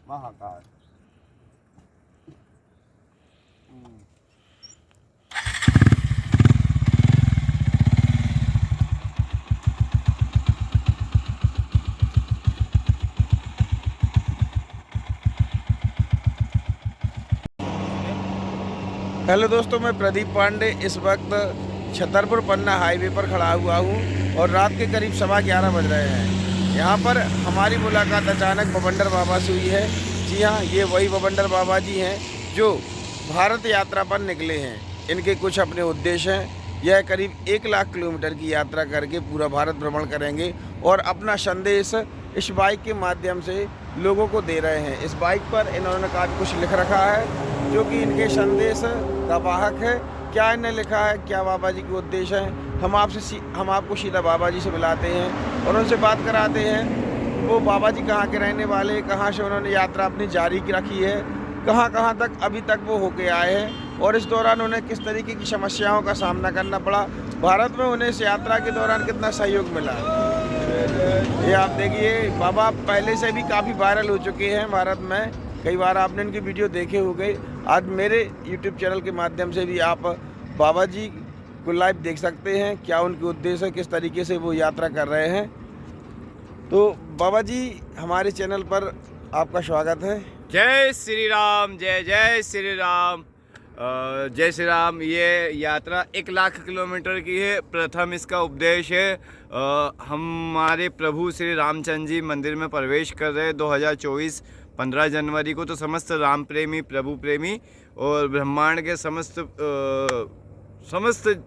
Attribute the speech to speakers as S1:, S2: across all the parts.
S1: Mahakal. Hello दोस्तों, मैं प्रदीप पांडे इस वक्त छतरपुर पन्ना हाईवे पर खड़ा हुआ हूँ और रात के करीब 11:15 बज रहे हैं। यहाँ पर हमारी मुलाकात अचानक बवंडर बाबा से हुई है। जी हाँ, ये वही बवंडर बाबा जी हैं जो भारत यात्रा पर निकले हैं। इनके कुछ अपने उद्देश्य हैं। यह करीब 1 लाख किलोमीटर की यात्रा करके पूरा भारत भ्रमण करेंगे और अपना संदेश इस बाइक के माध्यम से लोगों को दे रहे हैं। इस बाइक पर इन्होंने काफ़ी कुछ लिख रखा है जो कि इनके संदेश का वाहक है। क्या इन्हें लिखा है, क्या बाबा जी के उद्देश्य हैं, हम आपको सीधा बाबा जी से मिलाते हैं और उनसे बात कराते हैं। वो बाबा जी कहाँ के रहने वाले, कहाँ से उन्होंने यात्रा अपनी जारी रखी है, कहाँ तक अभी तक वो होके आए हैं और इस दौरान उन्हें किस तरीके की समस्याओं का सामना करना पड़ा, भारत में उन्हें इस यात्रा के दौरान कितना सहयोग मिला। ये आप देखिए, बाबा पहले से भी काफ़ी वायरल हो चुके हैं भारत में। कई बार आपने इनकी वीडियो देखे होंगे। आज मेरे YouTube चैनल के माध्यम से भी आप बाबा जी को लाइव देख सकते हैं, क्या उनके उद्देश्य है, किस तरीके से वो यात्रा कर रहे हैं। तो बाबा जी, हमारे चैनल पर आपका स्वागत है।
S2: जय श्री राम, जय जय श्री राम। जय श्री राम। ये यात्रा 1 लाख किलोमीटर की है। प्रथम इसका उपदेश है हमारे प्रभु श्री रामचंद्र जी मंदिर में प्रवेश कर रहे 2024 15 जनवरी को। तो समस्त राम प्रेमी, प्रभु प्रेमी और ब्रह्मांड के समस्त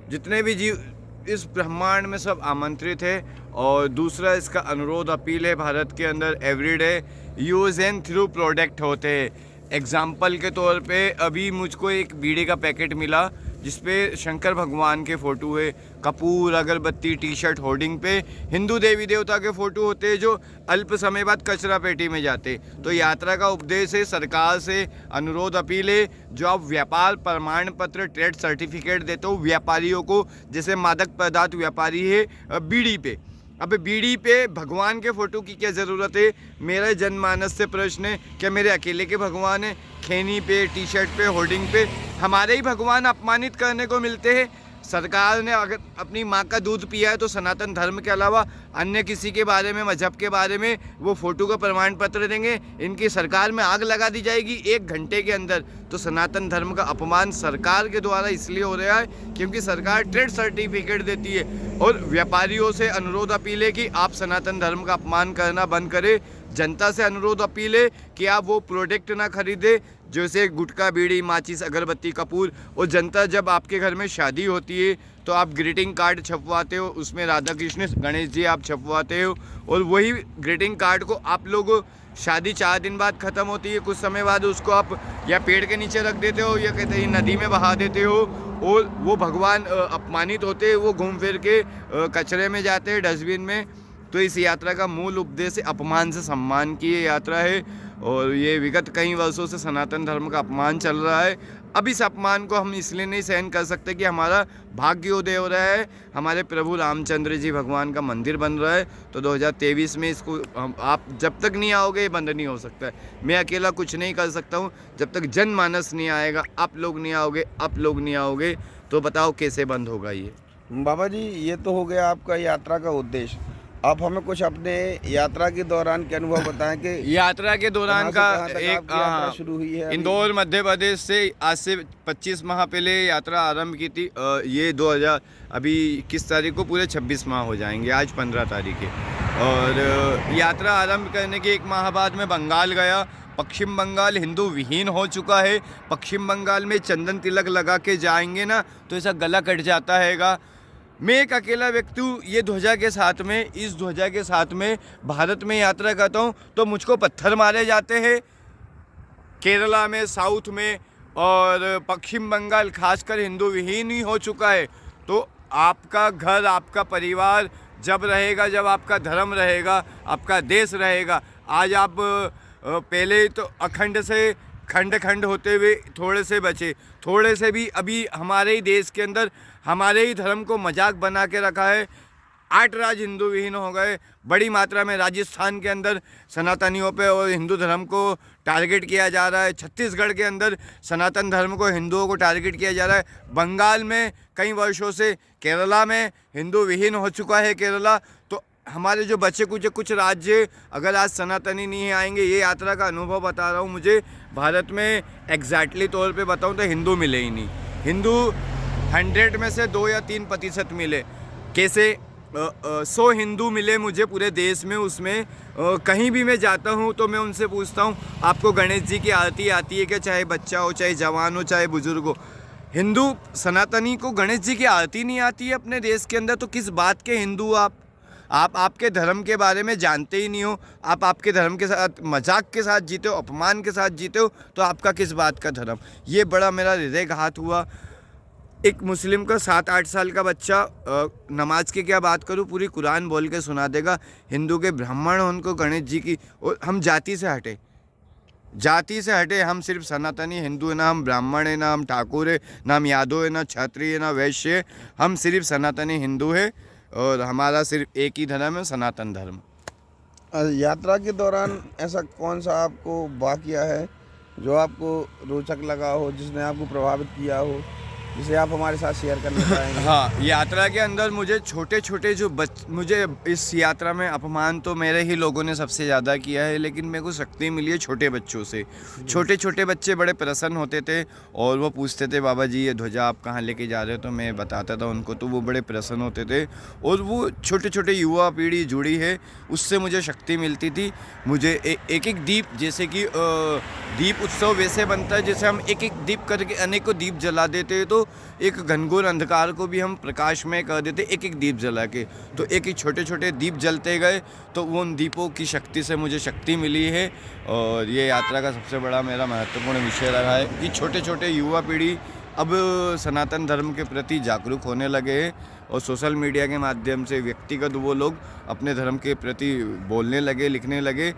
S2: जितने भी जीव इस ब्रह्मांड में सब आमंत्रित है। और दूसरा इसका अनुरोध अपील है, भारत के अंदर everyday use and through product होते हैं। एग्जाम्पल के तौर पे अभी मुझको एक बीड़ी का पैकेट मिला जिसपे शंकर भगवान के फ़ोटो है, कपूर, अगरबत्ती, टी शर्ट, होर्डिंग पे हिंदू देवी देवता के फ़ोटो होते हैं जो अल्प समय बाद कचरा पेटी में जाते। तो यात्रा का उपदेश है, सरकार से अनुरोध अपील है, जो आप व्यापार प्रमाण पत्र, ट्रेड सर्टिफिकेट देते हो व्यापारियों को, जैसे मादक पदार्थ व्यापारी है बीड़ी पे, अब बीड़ी पे भगवान के फ़ोटो की क्या ज़रूरत है। मेरा जनमानस से प्रश्न है, क्या मेरे अकेले के भगवान है? खैनी पे, टी शर्ट पे, होर्डिंग पे हमारे ही भगवान अपमानित करने को मिलते हैं। सरकार ने अगर अपनी माँ का दूध पिया है तो सनातन धर्म के अलावा अन्य किसी के बारे में, मजहब के बारे में वो फ़ोटो का प्रमाण पत्र देंगे, इनकी सरकार में आग लगा दी जाएगी 1 घंटे के अंदर। तो सनातन धर्म का अपमान सरकार के द्वारा इसलिए हो रहा है क्योंकि सरकार ट्रेड सर्टिफिकेट देती है। और व्यापारियों से अनुरोध अपील है कि आप सनातन धर्म का अपमान करना बंद करें। जनता से अनुरोध अपील है कि आप वो प्रोडक्ट ना खरीदें जैसे गुटखा, बीड़ी, माचिस, अगरबत्ती, कपूर। और जनता, जब आपके घर में शादी होती है तो आप ग्रीटिंग कार्ड छपवाते हो, उसमें राधा कृष्ण, गणेश जी आप छपवाते हो और वही ग्रीटिंग कार्ड को आप लोग शादी 4 दिन बाद ख़त्म होती है, कुछ समय बाद उसको आप या पेड़ के नीचे रख देते हो या कहते हैं नदी में बहा देते हो और वो भगवान अपमानित होते हैं, वो घूम फिर के कचरे में जाते हैं, डस्टबिन में। तो इस यात्रा का मूल उद्देश्य अपमान से सम्मान की ये यात्रा है और ये विगत कई वर्षों से सनातन धर्म का अपमान चल रहा है। अब इस अपमान को हम इसलिए नहीं सहन कर सकते कि हमारा भाग्योदय हो रहा है, हमारे प्रभु रामचंद्र जी भगवान का मंदिर बन रहा है। तो 2023 में इसको आप जब तक नहीं आओगे ये बंद नहीं हो सकता है। मैं अकेला कुछ नहीं कर सकता हूँ, जब तक जनमानस नहीं आएगा, आप लोग नहीं आओगे तो बताओ कैसे बंद होगा ये।
S1: बाबा जी, ये तो हो गया आपका यात्रा का उद्देश्य। आप हमें कुछ अपने यात्रा के दौरान के अनुभव बताएं कि
S2: यात्रा के दौरान का एक
S1: यात्रा शुरू हुई है।
S2: इंदौर मध्य प्रदेश से आज से 25 माह पहले यात्रा आरंभ की थी। ये 2000 अभी 21 तारीख को पूरे 26 माह हो जाएंगे, आज 15 तारीख है। और यात्रा आरंभ करने के 1 माह बाद मैं बंगाल गया। पश्चिम बंगाल हिंदू विहीन हो चुका है। पश्चिम बंगाल में चंदन तिलक लगा के जाएंगे ना तो ऐसा गला कट जाता हैगा। मैं एक अकेला व्यक्ति हूँ, ये ध्वजा के साथ में, इस ध्वजा के साथ में भारत में यात्रा करता हूँ तो मुझको पत्थर मारे जाते हैं केरला में, साउथ में, और पश्चिम बंगाल खासकर हिंदू विहीन ही हो चुका है। तो आपका घर, आपका परिवार जब रहेगा, जब आपका धर्म रहेगा, आपका देश रहेगा। आज आप पहले तो अखंड से खंड खंड होते हुए थोड़े से बचे, थोड़े से भी अभी हमारे ही देश के अंदर हमारे ही धर्म को मजाक बना के रखा है। 8 राज्य हिंदू विहीन हो गए। बड़ी मात्रा में राजस्थान के अंदर सनातनियों पे और हिंदू धर्म को टारगेट किया जा रहा है। छत्तीसगढ़ के अंदर सनातन धर्म को, हिंदुओं को टारगेट किया जा रहा है। बंगाल में कई वर्षों से, केरला में हिंदू विहीन हो चुका है केरला। तो हमारे जो बच्चे कुछ राज्य अगर आज सनातनी नहीं आएंगे, ये यात्रा का अनुभव बता रहा हूँ मुझे, भारत में एग्जैक्टली तौर पे बताऊँ तो हिंदू मिले ही नहीं। हिंदू 100 में से 2 या 3% मिले। कैसे 100 हिंदू मिले मुझे पूरे देश में। उसमें कहीं भी मैं जाता हूँ तो मैं उनसे पूछता हूँ आपको गणेश जी की आरती आती है क्या, चाहे बच्चा हो, चाहे जवान हो, चाहे बुजुर्ग हो। हिंदू सनातनी को गणेश जी की आरती नहीं आती है अपने देश के अंदर, तो किस बात के हिंदू आप आपके धर्म के बारे में जानते ही नहीं हो। आप आपके धर्म के साथ मजाक के साथ जीते हो, अपमान के साथ जीते हो, तो आपका किस बात का धर्म। ये बड़ा मेरा हृदयघात हुआ। एक मुस्लिम का 7-8 साल का बच्चा नमाज की क्या बात करूँ, पूरी कुरान बोल के सुना देगा। हिंदू के ब्राह्मण उनको गणेश जी की, और हम जाति से हटे, हम सिर्फ सनातनी हिंदू है, ना हम ब्राह्मण है, ना हम ठाकुर है, ना हम यादव है, ना क्षत्रिय है, ना वैश्य है। हम सिर्फ सनातनी हिंदू है और हमारा सिर्फ एक ही धर्म है, सनातन धर्म।
S1: यात्रा के दौरान ऐसा कौन सा आपको वाकया है जो आपको रोचक लगा हो, जिसने आपको प्रभावित किया हो, जिसे आप हमारे साथ शेयर करना चाहेंगे?
S2: हाँ, यात्रा के अंदर मुझे छोटे जो मुझे इस यात्रा में अपमान तो मेरे ही लोगों ने सबसे ज़्यादा किया है, लेकिन मेरे को शक्ति मिली है छोटे बच्चों से। छोटे बच्चे बड़े प्रसन्न होते थे और वो पूछते थे बाबा जी ये ध्वजा आप कहाँ लेके जा रहे हो, तो मैं बताता था उनको, तो वो बड़े प्रसन्न होते थे। और वो छोटे युवा पीढ़ी जुड़ी है, उससे मुझे शक्ति मिलती थी। मुझे एक दीप, जैसे कि दीप उत्सव वैसे बनता है जैसे हम एक दीप करके अनेकों दीप जला देते हैं, तो एक घनघोर अंधकार को भी हम प्रकाशमय कर देते एक दीप जला के। तो एक छोटे दीप जलते गए, तो वो उन दीपों की शक्ति से मुझे शक्ति मिली है। और ये यात्रा का सबसे बड़ा मेरा महत्वपूर्ण विषय रहा है कि छोटे युवा पीढ़ी अब सनातन धर्म के प्रति जागरूक होने लगे हैं और सोशल मीडिया के माध्यम से व्यक्तिगत वो लोग अपने धर्म के प्रति बोलने लगे, लिखने लगे।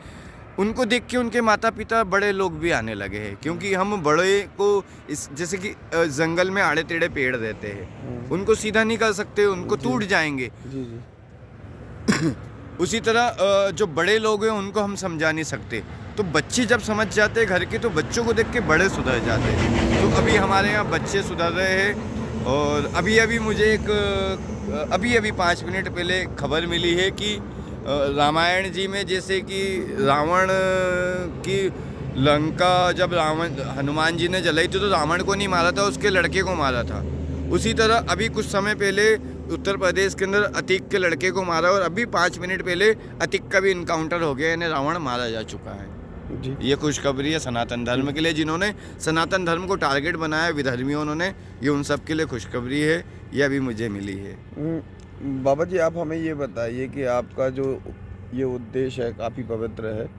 S2: उनको देख के उनके माता पिता बड़े लोग भी आने लगे हैं, क्योंकि हम बड़े को इस जैसे कि जंगल में आड़े टेढ़े पेड़ रहते हैं, उनको सीधा नहीं कर सकते, उनको टूट जाएंगे। जी। उसी तरह जो बड़े लोग हैं उनको हम समझा नहीं सकते, तो बच्चे जब समझ जाते हैं घर के, तो बच्चों को देख के बड़े सुधर जाते हैं। तो अभी हमारे यहाँ बच्चे सुधर रहे हैं। और अभी मुझे अभी 5 मिनट पहले खबर मिली है कि रामायण जी में जैसे कि रावण की लंका जब हनुमान जी ने जलाई थी, तो रावण को नहीं मारा था, उसके लड़के को मारा था। उसी तरह अभी कुछ समय पहले उत्तर प्रदेश के अंदर अतिक के लड़के को मारा, और अभी 5 मिनट पहले अतिक का भी इनकाउंटर हो गया, यानी रावण मारा जा चुका है। जी। ये खुशखबरी है सनातन धर्म के लिए, जिन्होंने सनातन धर्म को टारगेट बनाया विधर्मियों, उन्होंने, ये उन सब के लिए खुशखबरी है। ये अभी मुझे मिली है।
S1: बाबा जी, आप हमें ये बताइए कि आपका जो ये उद्देश्य है काफ़ी पवित्र है,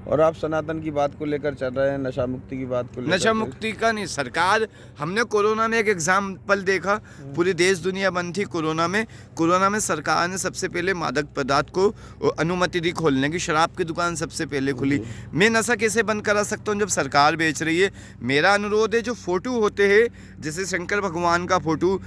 S1: और आप सनातन की बात को लेकर चल रहे हैं, नशा मुक्ति की बात को लेकर।
S2: नशा मुक्ति का नहीं, सरकार, हमने कोरोना में एक एग्जाम्पल देखा, पूरी देश दुनिया बंद थी कोरोना में सरकार ने सबसे पहले मादक पदार्थ को अनुमति दी खोलने की, शराब की दुकान सबसे पहले खुली। मैं नशा कैसे बंद करा सकता हूँ जब सरकार बेच रही है? मेरा अनुरोध है, जो फोटो होते हैं, जैसे शंकर भगवान का फोटो,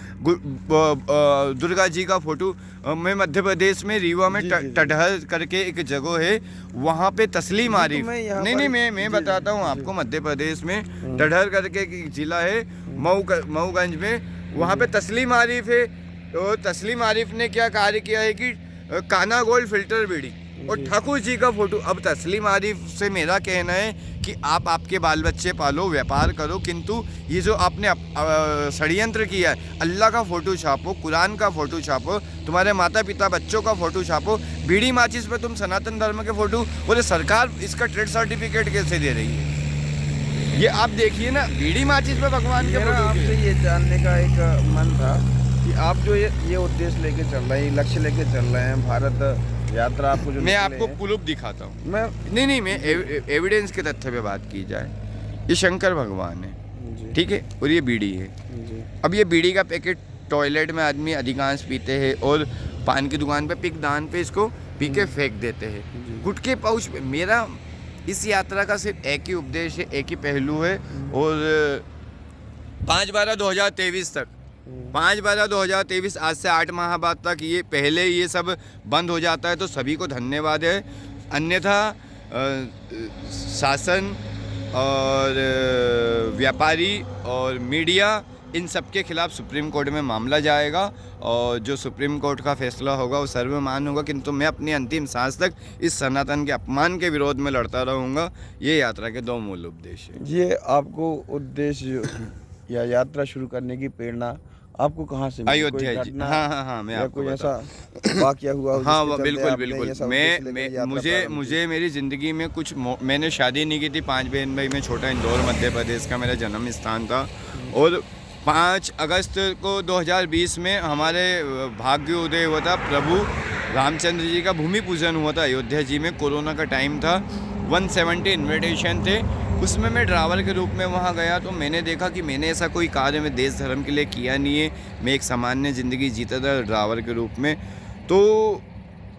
S2: दुर्गा जी का फोटो, मैं मध्य प्रदेश में रीवा में टडहर करके एक जगह है, वहाँ पे तस्लीम आरिफ, नहीं मैं बताता हूँ आपको, मध्य प्रदेश में टडहर करके एक जिला है, मऊगंज में, वहाँ पे तस्लीम आरिफ है। तो तस्लीम आरिफ ने क्या कार्य किया है कि काना गोल्ड फिल्टर बीड़ी और ठाकुर जी का फोटो। अब तस्लीम आरिफ से मेरा कहना है कि आप आपके बाल बच्चे पालो, व्यापार करो, किंतु ये जो आपने षड्यंत्र किया है, अल्लाह का फ़ोटो छापो, कुरान का फ़ोटो छापो, तुम्हारे माता पिता बच्चों का फ़ोटो छापो, बीड़ी माचिस पे तुम सनातन धर्म के फ़ोटो, बोले सरकार इसका ट्रेड सर्टिफिकेट कैसे दे रही है? ये आप देखिए ना, बीड़ी माचिस पे भगवान के फोटो।
S1: आपसे ये जानने का एक मन था कि आप जो ये उद्देश्य लेके चल रहे हैं, लक्ष्य लेके चल रहे हैं, भारत यात्रा, आपको जो
S2: मैं आपको प्रूफ दिखाता हूँ। मैं एविडेंस के तथ्य पे बात की जाए, ये शंकर भगवान है, ठीक है, और ये बीड़ी है। अब ये बीड़ी का पैकेट टॉयलेट में आदमी अधिकांश पीते हैं, और पान की दुकान पे पिक दान पे इसको पी के फेंक देते हैं, गुटके पाउच पे। मेरा इस यात्रा का सिर्फ एक ही उद्देश्य है, एक ही पहलू है, और 5/12/2023 तक 5/12/2023 आज से 8 माह बाद तक ये पहले ये सब बंद हो जाता है तो सभी को धन्यवाद है। अन्यथा शासन और व्यापारी और मीडिया इन सब के खिलाफ सुप्रीम कोर्ट में मामला जाएगा और जो सुप्रीम कोर्ट का फैसला होगा वो सर्वमान्य होगा। किंतु मैं अपनी अंतिम सांस तक इस सनातन के अपमान के विरोध में लड़ता रहूँगा। ये यात्रा के 2 मूल उद्देश्य हैं।
S1: ये आपको उद्देश्य या यात्रा शुरू करने की प्रेरणा आपको कहाँ से मिली?
S2: अयोध्या
S1: कोई
S2: जी,
S1: घटना
S2: हाँ मैं
S1: या
S2: आपको
S1: कोई
S2: बता
S1: ऐसा वाकया हुआ हो
S2: हाँ
S1: जिसके चलते
S2: बिल्कुल
S1: आपने
S2: बिल्कुल
S1: ये सब उद्देश्य लेकर
S2: मैं
S1: यात्रा
S2: मुझे
S1: प्रारंभ
S2: मुझे मेरी ज़िंदगी में कुछ मैंने शादी नहीं की थी 5 बहन में। छोटा इंदौर मध्य प्रदेश का मेरा जन्म स्थान था और 5 अगस्त को 2020 में हमारे भाग्य उदय हुआ था। प्रभु रामचंद्र जी का भूमि पूजन हुआ था अयोध्या जी में। कोरोना का टाइम था, 170 इन्विटेशन थे। उसमें मैं ड्राइवर के रूप में वहाँ गया तो मैंने देखा कि मैंने ऐसा कोई कार्य में देश धर्म के लिए किया नहीं है। मैं एक सामान्य ज़िंदगी जीता था ड्राइवर के रूप में। तो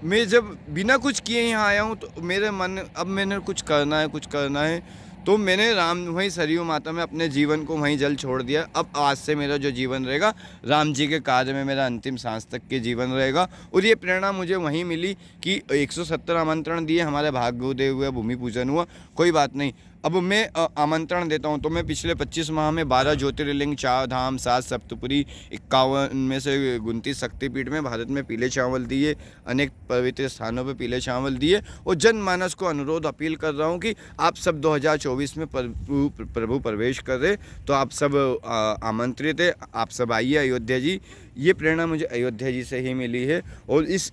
S2: मैं जब बिना कुछ किए यहाँ आया हूँ तो मेरे मन अब मैंने कुछ करना है तो मैंने वहीं सरयू माता में अपने जीवन को वहीं जल छोड़ दिया। अब आज से मेरा जो जीवन रहेगा राम जी के कार्य में मेरा अंतिम सांस तक के जीवन रहेगा। और ये प्रेरणा मुझे वहीं मिली कि 170 आमंत्रण दिए, हमारे भाग्योदय हुआ, भूमि पूजन हुआ, कोई बात नहीं। अब मैं आमंत्रण देता हूं तो मैं पिछले 25 माह में 12 ज्योतिर्लिंग, 4 धाम, 7 सप्तपुरी, 51 में से 29 शक्तिपीठ में भारत में पीले चावल दिए, अनेक पवित्र स्थानों पे पीले चावल दिए। और जनमानस को अनुरोध अपील कर रहा हूं कि आप सब 2024 में प्रभु प्रवेश कर रहे तो आप सब आमंत्रित है, आप सब आइए अयोध्या जी। ये प्रेरणा मुझे अयोध्या जी से ही मिली है। और इस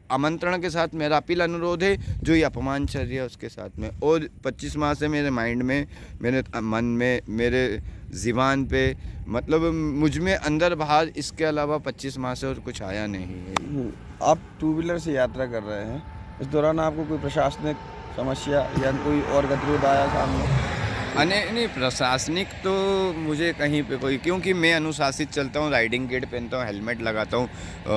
S2: आमंत्रण के साथ मेरा अपील अनुरोध है जो ये अपमान चल रहा है उसके साथ में। और 25 माह से मेरे माइंड में, मेरे मन में, मेरे ज़ुबान पे, मतलब मुझ में अंदर बाहर इसके अलावा 25 माह से और कुछ आया नहीं है।
S1: आप 2 व्हीलर से यात्रा कर रहे हैं, इस दौरान आपको कोई प्रशासनिक समस्या या कोई और गतिरोध आया सामने?
S2: नहीं प्रशासनिक तो मुझे कहीं पे कोई, क्योंकि मैं अनुशासित चलता हूँ, राइडिंग किट पहनता हूँ, हेलमेट लगाता हूँ,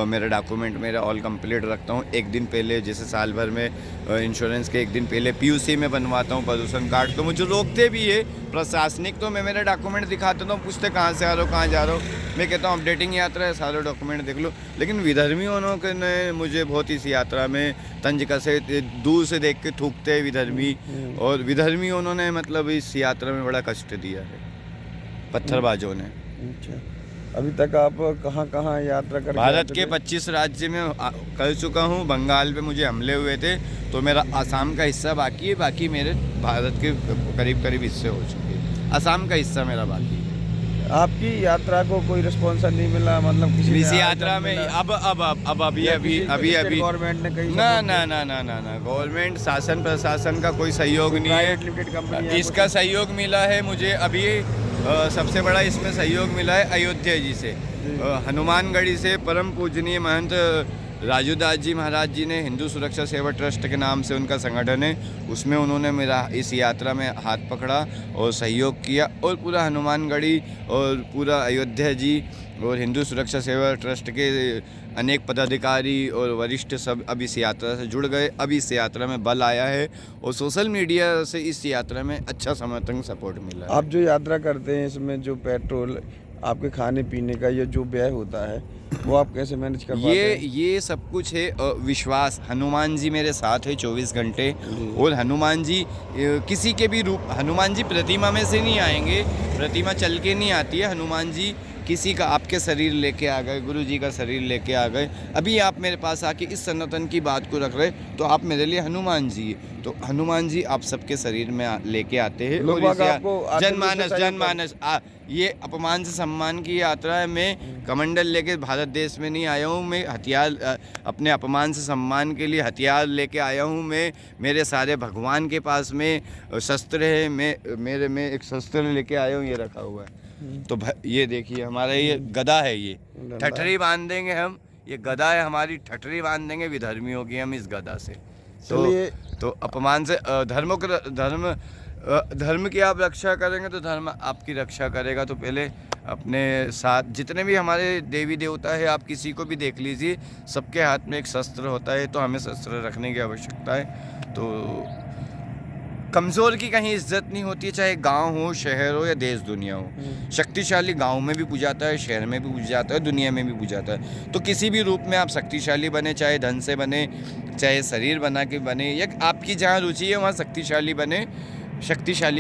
S2: मेरा डॉक्यूमेंट मेरा ऑल कंप्लीट रखता हूँ। एक दिन पहले जैसे साल भर में इंश्योरेंस के एक दिन पहले पीयूसी में बनवाता हूँ, प्रदूषण कार्ड। तो मुझे रोकते भी है प्रशासनिक, तो मैं मेरे डॉक्यूमेंट दिखाता हूँ, पूछते कहाँ से आ रहे हो, कहाँ जा रहे हो। मैं कहता हूँ अपडेटिंग यात्रा है, सारे डॉक्यूमेंट देख लो। लेकिन विधर्मियों ने मुझे बहुत इस यात्रा में तंज कसे, दूर से देख के थूकते विधर्मी, और विधर्मी उन्होंने मतलब इस यात्रा में बड़ा कष्ट दिया है, पत्थरबाजों ने।
S1: अच्छा, अभी तक आप कहाँ कहाँ यात्रा कर
S2: भारत के 25 राज्य में कर चुका हूँ। बंगाल पे मुझे हमले हुए थे तो मेरा आसाम का हिस्सा बाकी है, बाकी मेरे भारत के करीब हिस्से हो चुके हैं। आसाम का हिस्सा मेरा बाकी है।
S1: आपकी यात्रा को कोई रिस्पॉन्स नहीं मिला, मतलब
S2: किसी यात्रा में अब अभी
S1: गवर्नमेंट ने कहीं
S2: ना गवर्नमेंट शासन प्रशासन का कोई सहयोग नहीं है।
S1: लिमिटेड कंपनी
S2: इसका सहयोग मिला है मुझे अभी, सबसे बड़ा इसमें सहयोग मिला है अयोध्या जी से, हनुमानगढ़ी से। परम पूजनीय महंत राजूदास जी महाराज जी ने हिंदू सुरक्षा सेवा ट्रस्ट के नाम से उनका संगठन है, उसमें उन्होंने मेरा इस यात्रा में हाथ पकड़ा और सहयोग किया। और पूरा हनुमानगढ़ी और पूरा अयोध्या जी और हिंदू सुरक्षा सेवा ट्रस्ट के अनेक पदाधिकारी और वरिष्ठ सब अब इस यात्रा से जुड़ गए। अब इस यात्रा में बल आया है और सोशल मीडिया से इस यात्रा में अच्छा समर्थन सपोर्ट मिला है।
S1: आप जो यात्रा करते हैं इसमें जो पेट्रोल, आपके खाने पीने का ये जो व्यय होता है वो आप कैसे मैनेज कर पाते हैं?
S2: ये सब कुछ है विश्वास। हनुमान जी मेरे साथ है 24 घंटे। और हनुमान जी किसी के भी रूप, हनुमान जी प्रतिमा में से नहीं आएंगे, प्रतिमा चल के नहीं आती है। हनुमान जी किसी का आपके शरीर लेके आ गए, गुरु जी का शरीर लेके आ गए। अभी आप मेरे पास आके इस सनातन की बात को रख रहे तो आप मेरे लिए हनुमान जी है। तो हनुमान जी आप सबके शरीर में लेके आते हैं। और जनमानस ये अपमान से सम्मान की यात्रा है। मैं कमंडल लेके भारत देश में नहीं आया हूँ, मैं हथियार अपने अपमान से सम्मान के लिए हथियार लेके आया हूँ। मैं मेरे सारे भगवान के पास में शस्त्र है, मैं एक शस्त्र लेके आया हूँ, ये रखा हुआ है। तो ये देखिए हमारा ये गदा है, ये ठठरी बांध देंगे हम, ये गदा है हमारी, ठठरी बांध देंगे विधर्मियों की हम इस गदा से। तो अपमान से धर्म की आप रक्षा करेंगे तो धर्म आपकी रक्षा करेगा। तो पहले अपने साथ जितने भी हमारे देवी देवता है, आप किसी को भी देख लीजिए, सबके हाथ में एक शस्त्र होता है। तो हमें शस्त्र रखने की आवश्यकता है। तो कमज़ोर की कहीं इज्जत नहीं होती है, चाहे गांव हो, शहर हो या देश दुनिया हो। शक्तिशाली गांव में भी पूजाता है, शहर में भी पूजाता है, दुनिया में भी पूजाता है। तो किसी भी रूप में आप शक्तिशाली बने, चाहे धन से बने, चाहे शरीर बना के बने, या आपकी जहाँ रुचि है वहाँ शक्तिशाली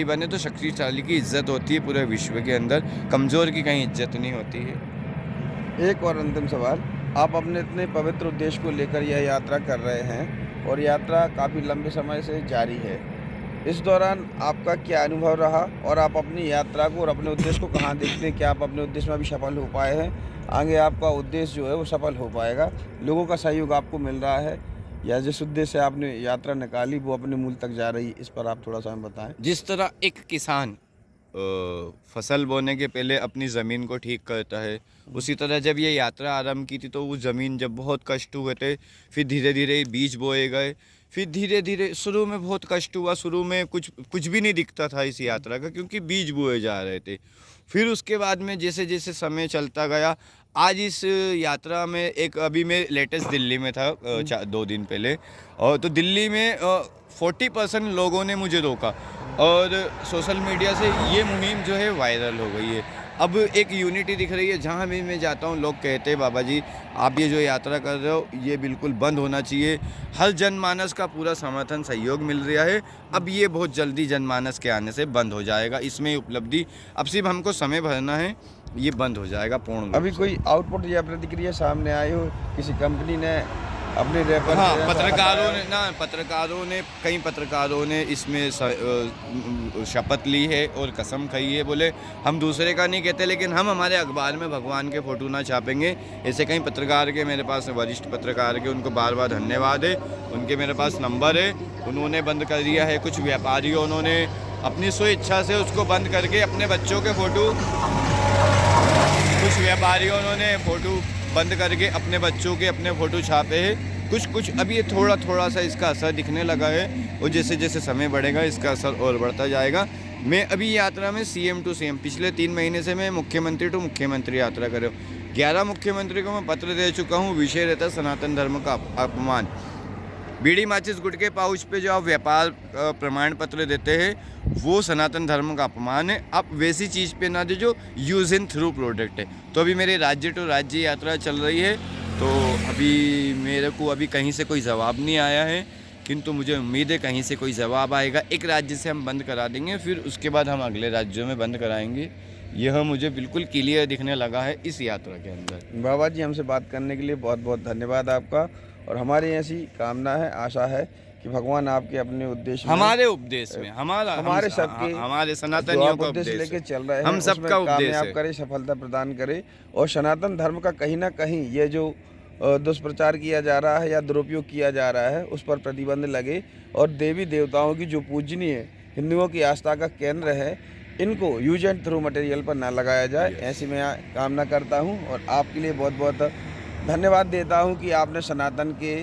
S2: बने तो शक्तिशाली की इज्जत होती है पूरे विश्व के अंदर, कमज़ोर की कहीं इज्जत नहीं होती है।
S1: एक और अंतिम सवाल, आप अपने इतने पवित्र उद्देश्य को लेकर यह यात्रा कर रहे हैं और यात्रा काफ़ी लंबे समय से जारी है। इस दौरान आपका क्या अनुभव रहा और आप अपनी यात्रा को और अपने उद्देश्य को कहाँ देखते हैं? क्या आप अपने उद्देश्य में भी सफल हो पाए हैं? आगे आपका उद्देश्य जो है वो सफल हो पाएगा? लोगों का सहयोग आपको मिल रहा है या जिस उद्देश्य से आपने यात्रा निकाली वो अपने मूल तक जा रही है? इस पर आप थोड़ा सा हमें बताएं।
S2: जिस तरह एक किसान फसल बोने के पहले अपनी ज़मीन को ठीक करता है, उसी तरह जब ये यात्रा आरंभ की थी तो वो ज़मीन जब बहुत कष्ट हुए थे, फिर धीरे धीरे बीज बोए गए, फिर धीरे धीरे शुरू में बहुत कष्ट हुआ, शुरू में कुछ भी नहीं दिखता था इस यात्रा का, क्योंकि बीज बोए जा रहे थे। फिर उसके बाद में जैसे जैसे समय चलता गया, आज इस यात्रा में एक अभी मैं लेटेस्ट दिल्ली में था 2 दिन पहले, और तो दिल्ली में 40% लोगों ने मुझे रोका और सोशल मीडिया से ये मुहिम जो है वायरल हो गई है। अब एक यूनिटी दिख रही है, जहाँ भी मैं जाता हूँ लोग कहते हैं बाबा जी आप ये जो यात्रा कर रहे हो ये बिल्कुल बंद होना चाहिए। हर जनमानस का पूरा समर्थन सहयोग मिल रहा है। अब ये बहुत जल्दी जनमानस के आने से बंद हो जाएगा, इसमें उपलब्धि अब सिर्फ हमको समय भरना है, ये बंद हो जाएगा पूर्ण।
S1: अभी कोई आउटपुट या प्रतिक्रिया सामने आई हो किसी कंपनी ने अपने रेफर?
S2: हाँ, कई पत्रकारों ने इसमें शपथ ली है और कसम खाई है, बोले हम दूसरे का नहीं कहते लेकिन हम हमारे अखबार में भगवान के फोटो ना छापेंगे। ऐसे कई पत्रकार के मेरे पास वरिष्ठ पत्रकार के, उनको बार बार धन्यवाद है, उनके मेरे पास नंबर है, उन्होंने बंद कर दिया है। कुछ व्यापारियों उन्होंने अपनी स्वेच्छा से उसको बंद करके अपने बच्चों के फ़ोटो, कुछ व्यापारियों उन्होंने फ़ोटो बंद करके अपने बच्चों के अपने फ़ोटो छापे हैं। कुछ अभी ये थोड़ा सा इसका असर दिखने लगा है और जैसे जैसे समय बढ़ेगा इसका असर और बढ़ता जाएगा। मैं अभी यात्रा में CM टू CM पिछले 3 महीने से मैं मुख्यमंत्री टू मुख्यमंत्री यात्रा कर रहा हूँ। 11 मुख्यमंत्री को मैं पत्र दे चुका हूँ। विषय रहता है सनातन धर्म का अपमान। बीड़ी माचिस गुटके पाउच पे जो आप व्यापार प्रमाण पत्र देते हैं वो सनातन धर्म का अपमान है। आप वैसी चीज़ पे ना दे जो यूज़ इन थ्रू प्रोडक्ट है। तो अभी मेरी राज्य टू राज्य यात्रा चल रही है, तो अभी मेरे को अभी कहीं से कोई जवाब नहीं आया है, किंतु मुझे उम्मीद है कहीं से कोई जवाब आएगा। एक राज्य से हम बंद करा देंगे, फिर उसके बाद हम अगले राज्यों में बंद कराएंगे। यह मुझे बिल्कुल क्लियर दिखने लगा है इस यात्रा के अंदर।
S1: बाबा जी, हमसे बात करने के लिए बहुत बहुत धन्यवाद आपका, और हमारी ऐसी कामना है, आशा है कि भगवान आपके अपने उद्देश्य
S2: हमारे उपदेश में हमारे
S1: सबके
S2: हमारे सनातनियों का
S1: उद्देश्य लेके चल रहे हैं,
S2: हम सबका उद्देश्य
S1: कामयाब करे, सफलता प्रदान करे, और सनातन धर्म का कहीं ना कहीं ये जो दुष्प्रचार किया जा रहा है या दुरुपयोग किया जा रहा है उस पर प्रतिबंध लगे, और देवी देवताओं की जो पूजनीय हिंदुओं की आस्था का केंद्र है इनको यूज एंड थ्रू मटेरियल पर ना लगाया जाए, ऐसी मैं कामना करता हूँ। और आपके लिए बहुत बहुत धन्यवाद देता हूँ कि आपने सनातन के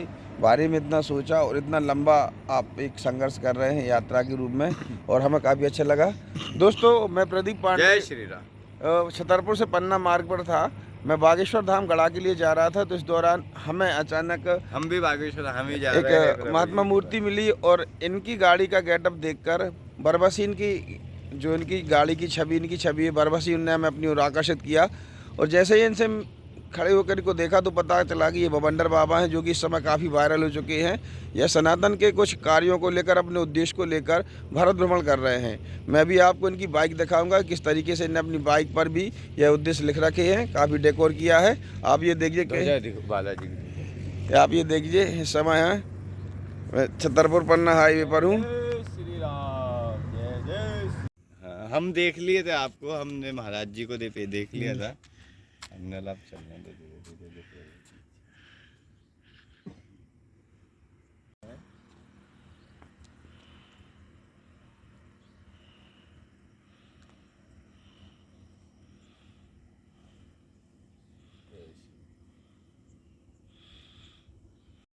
S1: बारे में इतना सोचा और इतना लंबा आप एक संघर्ष कर रहे हैं यात्रा के रूप में, और हमें काफ़ी अच्छा लगा। दोस्तों, मैं प्रदीप पांडे,
S2: जय श्री राम,
S1: छतरपुर से पन्ना मार्ग पर था। मैं बागेश्वर धाम गढ़ा के लिए जा रहा था, तो इस दौरान हमें अचानक
S2: हम भी बागेश्वर हम ही जा रहे हैं,
S1: एक महात्मा मूर्ति मिली, और इनकी गाड़ी का गेटअप देखकर बरबसीन की जो इनकी गाड़ी की छवि, इनकी छवि है बरबसीन ने हमें अपनी ओर आकर्षित किया। और जैसे ही इनसे खड़े होकर इनको देखा तो पता चला कि ये बवंडर बाबा हैं, जो कि इस समय काफ़ी वायरल हो चुके हैं। यह सनातन के कुछ कार्यों को लेकर, अपने उद्देश्य को लेकर भारत भ्रमण कर रहे हैं। मैं भी आपको इनकी बाइक दिखाऊंगा, किस तरीके से इन्हें अपनी बाइक पर भी यह उद्देश्य लिख रखे हैं, काफ़ी डेकोर किया है। आप ये देखिए
S2: बालाजी,
S1: आप ये देखिए, इस समय है मैं छतरपुर पन्ना हाईवे पर हूँ।
S2: हम देख लिए थे आपको, हमने महाराज जी को देख लिया था, हमने अब चलने दो धीरे धीरे।